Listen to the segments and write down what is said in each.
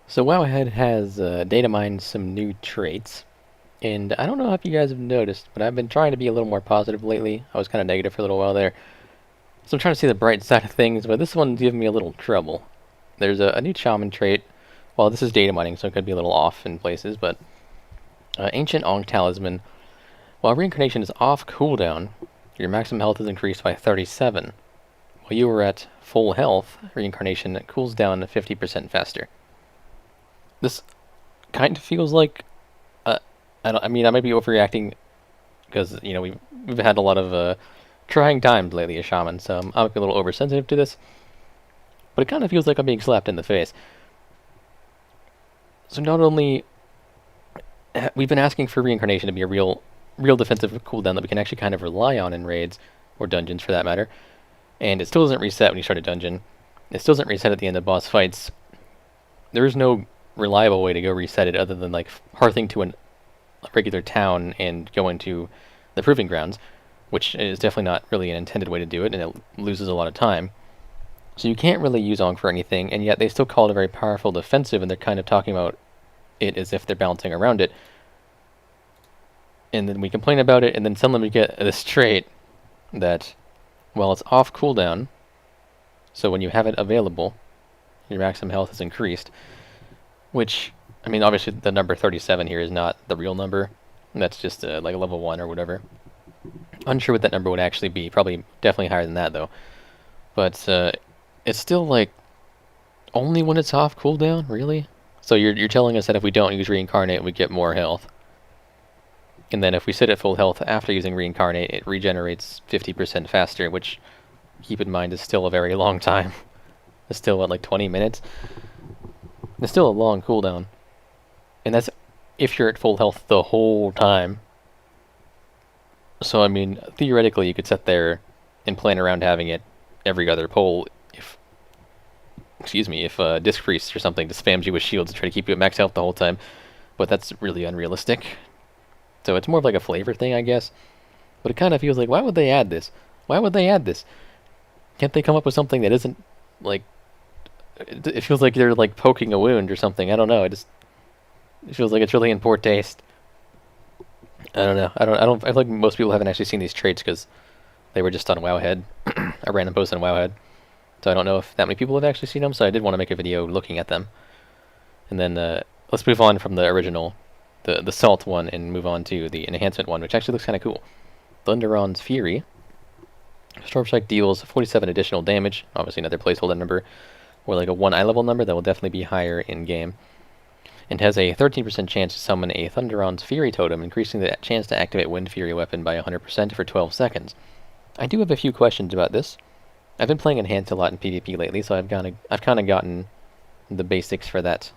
So Wowhead has datamined some new traits, and I don't know if you guys have noticed, but I've been trying to be a little more positive lately. I was kind of negative for a little while there, so I'm trying to see the bright side of things, but this one's giving me a little trouble. There's a new shaman trait. Well, this is data mining, so it could be a little off in places, but Ancient Ankh Talisman. While reincarnation is off cooldown, your maximum health is increased by 37. While you were at full health, reincarnation cools down 50% faster. This kind of feels like I mean, I might be overreacting because we've had a lot of trying times lately as shaman, so I might be a little oversensitive to this. But it kind of feels like I'm being slapped in the face. So not only we've been asking for reincarnation to be a real defensive cooldown that we can actually kind of rely on in raids or dungeons for that matter, and it still doesn't reset when you start a dungeon. It still doesn't reset at the end of boss fights. There is no reliable way to go reset it other than like hearthing to a regular town and going to the proving grounds, which is definitely not really an intended way to do it, and it loses a lot of time. So you can't really use Ankh for anything, and yet they still call it a very powerful defensive, and they're kind of talking about it as if they're balancing around it. And then we complain about it, and then suddenly we get this trait that, well, it's off cooldown, so when you have it available, your maximum health is increased, which, I mean, obviously the number 37 here is not the real number. That's just like a level 1 or whatever. Unsure what that number would actually be. Probably definitely higher than that, though. But it's still like only when it's off cooldown, really? So you're telling us that if we don't use reincarnate, we get more health. And then if we sit at full health after using reincarnate, it regenerates 50% faster, which, keep in mind, is still a very long time. It's still, what, like 20 minutes? It's still a long cooldown. And that's if you're at full health the whole time. So, I mean, theoretically, you could sit there and plan around having it every other pull if, if Disc Priest or something just spams you with shields to try to keep you at max health the whole time. But that's really unrealistic. So it's more of like a flavor thing, I guess. But it kind of feels like, why would they add this? Why would they add this? Can't they come up with something that isn't, like... It feels like they're, like, poking a wound or something. I don't know. It feels like it's really in poor taste. I don't know. I feel like most people haven't actually seen these traits because they were just on Wowhead. A random post on Wowhead. So I don't know if that many people have actually seen them, so I did want to make a video looking at them. And then, let's move on from the original, the Salt one, and move on to the Enhancement one, which actually looks kind of cool. Thunderon's Fury. Storm Strike deals 47 additional damage. Obviously another placeholder number, or like a 1 eye level number that will definitely be higher in game. And has a 13% chance to summon a Thunderon's Fury totem, increasing the chance to activate Wind Fury weapon by 100% for 12 seconds. I do have a few questions about this. I've been playing Enhanced a lot in PvP lately, so I've kind of gotten the basics for that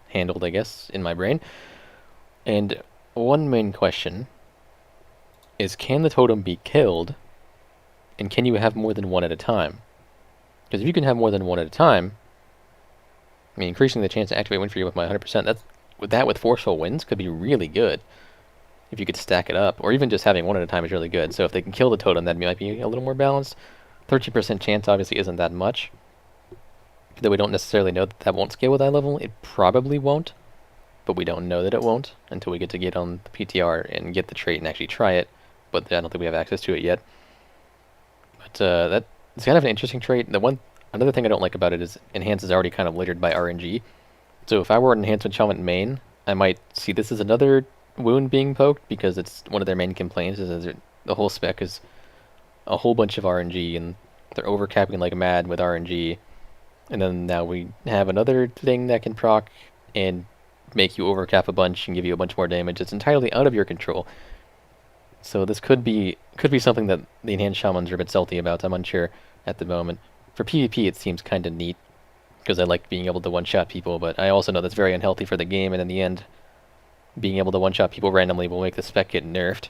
handled, I guess, in my brain. And one main question is, can the totem be killed, and can you have more than one at a time? Because if you can have more than one at a time, I mean, increasing the chance to activate Wind Fury with my 100%, with Forceful Winds could be really good. If you could stack it up, or even just having one at a time is really good. So if they can kill the totem, that might be a little more balanced. 13% chance obviously isn't that much. Though we don't necessarily know that won't scale with eye level. It probably won't, but we don't know that it won't until we get on the PTR and get the trait and actually try it. But I don't think we have access to it yet. But it's kind of an interesting trait. Another thing I don't like about it is Enhance is already kind of littered by RNG. So if I were an Enhancement Shaman main, I might see this as another wound being poked, because it's one of their main complaints is that the whole spec is a whole bunch of RNG, and they're overcapping like mad with RNG. And then now we have another thing that can proc and make you overcap a bunch and give you a bunch more damage. It's entirely out of your control. So this could be something that the Enhanced Shamans are a bit salty about. I'm unsure at the moment. For PvP, it seems kind of neat, because I like being able to one-shot people, but I also know that's very unhealthy for the game, and in the end, being able to one-shot people randomly will make the spec get nerfed.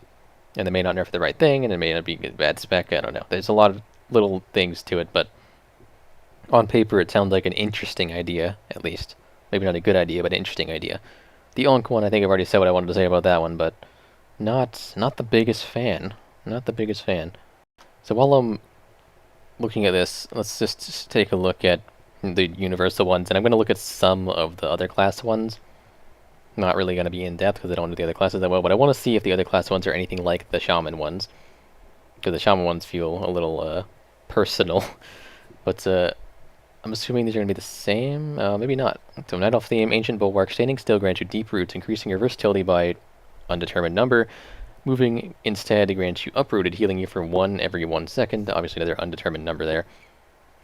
And they may not nerf the right thing, and it may not be a bad spec, I don't know. There's a lot of little things to it, but on paper it sounds like an interesting idea, at least. Maybe not a good idea, but an interesting idea. The Ankh one, I think I've already said what I wanted to say about that one, but not the biggest fan. Not the biggest fan. So while I'm looking at this, let's just take a look at the universal ones, and I'm going to look at some of the other class ones. Not really going to be in depth because I don't know the other classes that well, but I want to see if the other class ones are anything like the shaman ones, because the shaman ones feel a little personal. But I'm assuming these are going to be the same. Maybe not. So Night Elf theme, Ancient Bulwark, standing still grants you deep roots, increasing your versatility by undetermined number. Moving instead grants you uprooted, healing you for 1 every 1 second. Obviously another undetermined number there.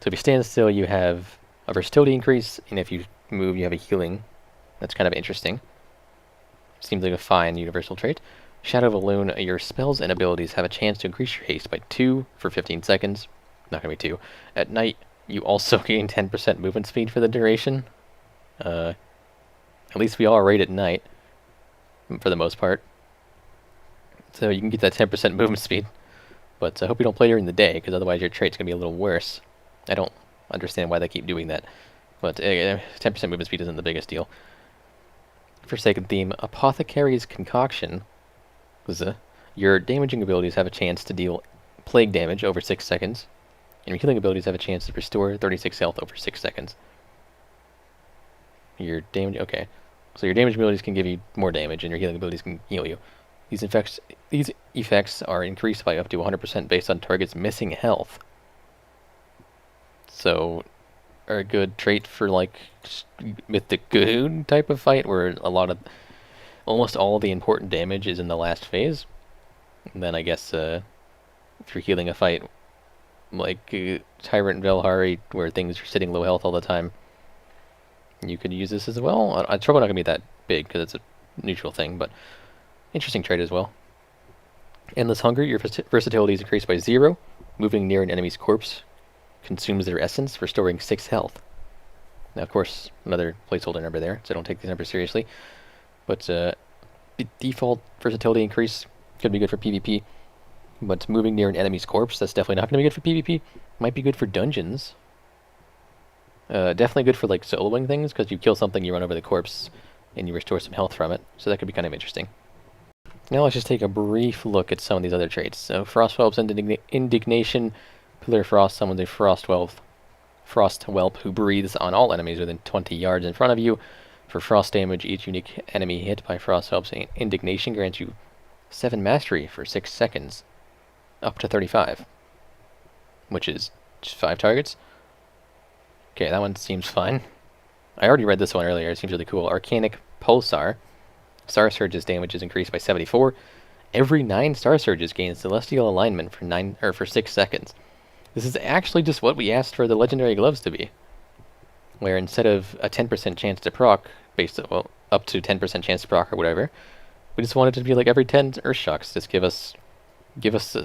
So if you stand still, you have a versatility increase, and if you move, you have a healing. That's kind of interesting. Seems like a fine universal trait. Shadow of a Loon, your spells and abilities have a chance to increase your haste by 2 for 15 seconds. Not going to be 2. At night, you also gain 10% movement speed for the duration. At least we all rate at night, for the most part. So you can get that 10% movement speed. But I hope you don't play during the day, because otherwise your trait's going to be a little worse. I don't understand why they keep doing that. But 10% movement speed isn't the biggest deal. Forsaken theme, Apothecary's Concoction. Your damaging abilities have a chance to deal plague damage over 6 seconds. And your healing abilities have a chance to restore 36 health over 6 seconds. Your damage... Okay. So your damage abilities can give you more damage, and your healing abilities can heal you. These effects are increased by up to 100% based on target's missing health. So, are a good trait for, like, Mythic Goon type of fight, where almost all the important damage is in the last phase. And then I guess, if you're healing a fight, like Tyrant Velhari, where things are sitting low health all the time, you could use this as well. It's probably not going to be that big, because it's a neutral thing, but interesting trait as well. Endless Hunger, your versatility is increased by 0. Moving near an enemy's corpse consumes their essence, restoring 6 health. Now, of course, another placeholder number there, so don't take these numbers seriously. But default versatility increase could be good for PvP. But moving near an enemy's corpse, that's definitely not going to be good for PvP. Might be good for dungeons. Definitely good for, like, soloing things, because you kill something, you run over the corpse, and you restore some health from it. So that could be kind of interesting. Now let's just take a brief look at some of these other traits. So Frostwhelp's Indignation. Pillar of Frost summons a Frost Whelp who breathes on all enemies within 20 yards in front of you. For frost damage, each unique enemy hit by Frostwhelp's Indignation grants you 7 mastery for 6 seconds, up to 35, which is just 5 targets. Okay, that one seems fine. I already read this one earlier. It seems really cool. Arcanic Pulsar. Star Surge's damage is increased by 74. Every 9 Star Surges gain Celestial Alignment for 6 seconds. This is actually just what we asked for the Legendary Gloves to be, where instead of a 10% chance to proc, up to 10% chance to proc or whatever, we just wanted it to be like every 10 Earth Shocks. Just give us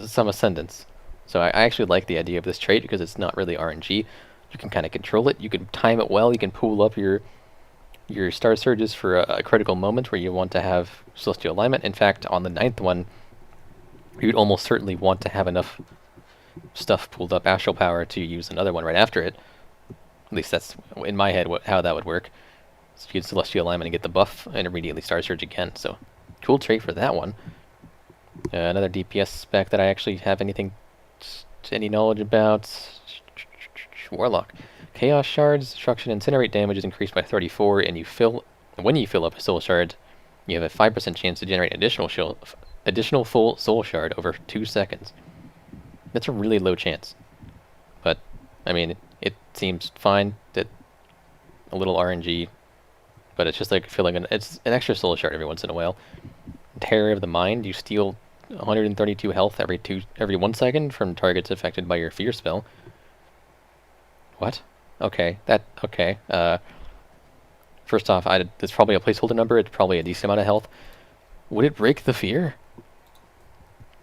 some ascendance. So I actually like the idea of this trait, because it's not really RNG. You can kind of control it. You can time it well. You can pool up your Star Surges for a critical moment where you want to have Celestial Alignment. In fact, on the 9th one, you'd almost certainly want to have enough stuff pulled up, Astral Power, to use another one right after it. At least that's, in my head, how that would work. So you get Celestial Alignment and get the buff, and immediately Star Surge again. So, cool trait for that one. Another DPS spec that I actually have any knowledge about. Warlock. Chaos Shards, Destruction Incinerate damage is increased by 34, and when you fill up a Soul Shard, you have a 5% chance to generate additional full Soul Shard over 2 seconds. That's a really low chance. But, I mean, it seems fine. That a little RNG, but it's just like it's an extra Soul Shard every once in a while. Terror of the Mind, you steal 132 health every 1 second from targets affected by your Fear spell. What? Okay, first off, it's probably a placeholder number. It's probably a decent amount of health. Would it break the Fear?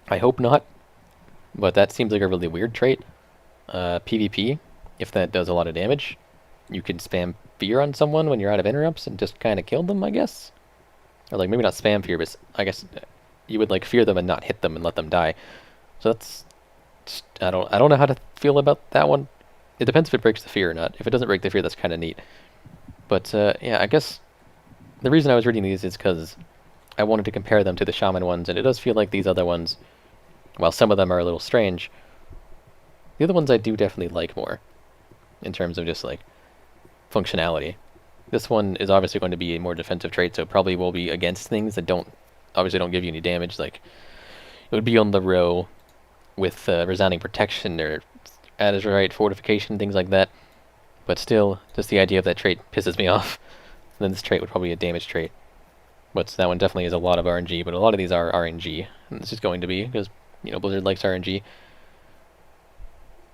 I hope not. But that seems like a really weird trait. PvP, if that does a lot of damage, you can spam Fear on someone when you're out of interrupts and just kind of kill them, I guess? Or, like, maybe not spam Fear, but I guess you would, like, fear them and not hit them and let them die. So that's... I don't know how to feel about that one. It depends if it breaks the Fear or not. If it doesn't break the Fear, that's kind of neat. But, yeah, I guess the reason I was reading these is because I wanted to compare them to the Shaman ones, and it does feel like these other ones, while some of them are a little strange, the other ones I do definitely like more, in terms of just, like, functionality. This one is obviously going to be a more defensive trait, so it probably will be against things that obviously don't give you any damage. Like, it would be on the row with resounding protection or Azurite fortification, things like that. But still, just the idea of that trait pisses me off. And then this trait would probably be a damage trait. But that one definitely is a lot of RNG, but a lot of these are RNG. And this is going to be, because, Blizzard likes RNG.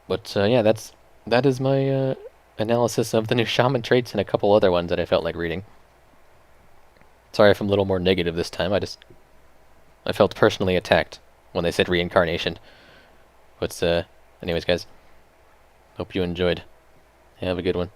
But yeah, that is my analysis of the new Shaman traits and a couple other ones that I felt like reading. Sorry if I'm a little more negative this time. I felt personally attacked when they said reincarnation. But anyways, guys, hope you enjoyed. Have a good one.